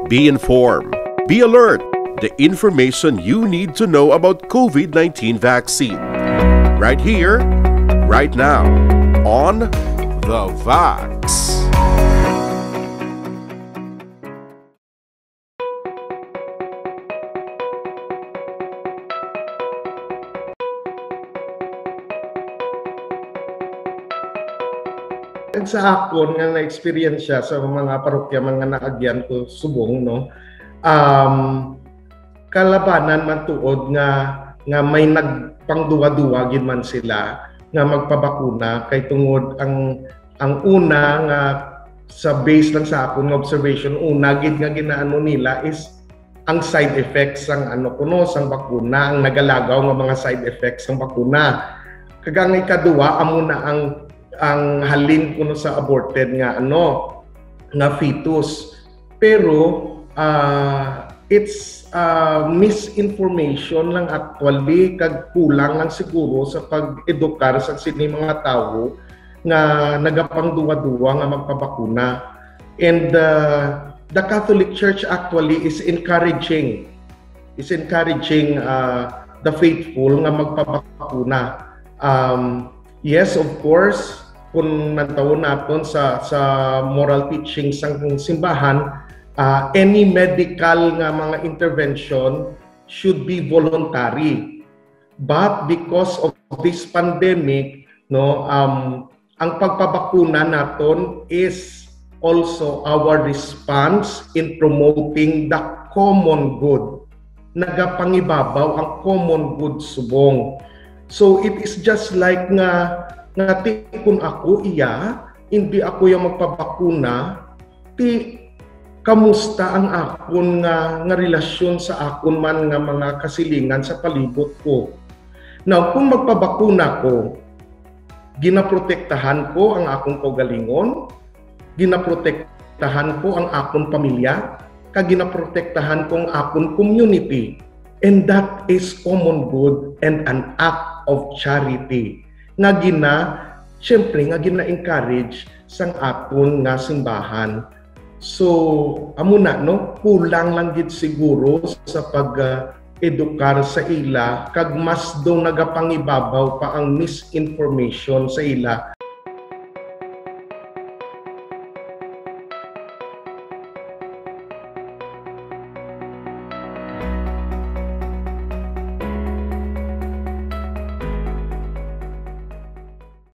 Be informed. Be alert. The information you need to know about COVID-19 vaccine. Right here, right now, on The Vax. Sa akon nga na-experience siya sa mga parokya mga naagyan ko subong no, kalabanan man tuod nga may nagpangduwa-duwa gid man sila nga magpabakuna kay tungod ang una nga sa base lang sa akon nga observation, una gid nga ginaano nila is ang side effects sang sang bakuna, ang nagalagaw nga mga side effects ng bakuna. Kagang ikaduwa amo na ang halin kuno sa aborted nga nga fetus, pero it's misinformation lang actually, kag kulang lang siguro sa pag-edukar sa sini mga tao nga nagapangduwa-duwa nga magpabakuna. And the Catholic Church actually is encouraging the faithful nga magpabakuna. Yes, of course, kung nantaon natin sa moral teachings ng simbahan, any medical nga mga intervention should be voluntary. But because of this pandemic, ang pagpabakuna naton is also our response in promoting the common good. Nagapangibabaw ang common good subong. So it is just like nga kung ako hindi ako yung magpabakuna, kamusta ang akon nga relasyon sa akon man nga mga kasilingan sa palibot ko. Now, kung magpabakuna ko, ginaprotektahan ko ang akong kaugalingon, ginaprotektahan ko ang akong pamilya, ginaprotektahan ko ang akong community. And that is common good and an act of charity. Siyempre nga gina-encourage sang aton nga simbahan. So, amo na kulang lang gid siguro sa pag-edukar sa ila, kag mas daw nagapangibabaw pa ang misinformation sa ila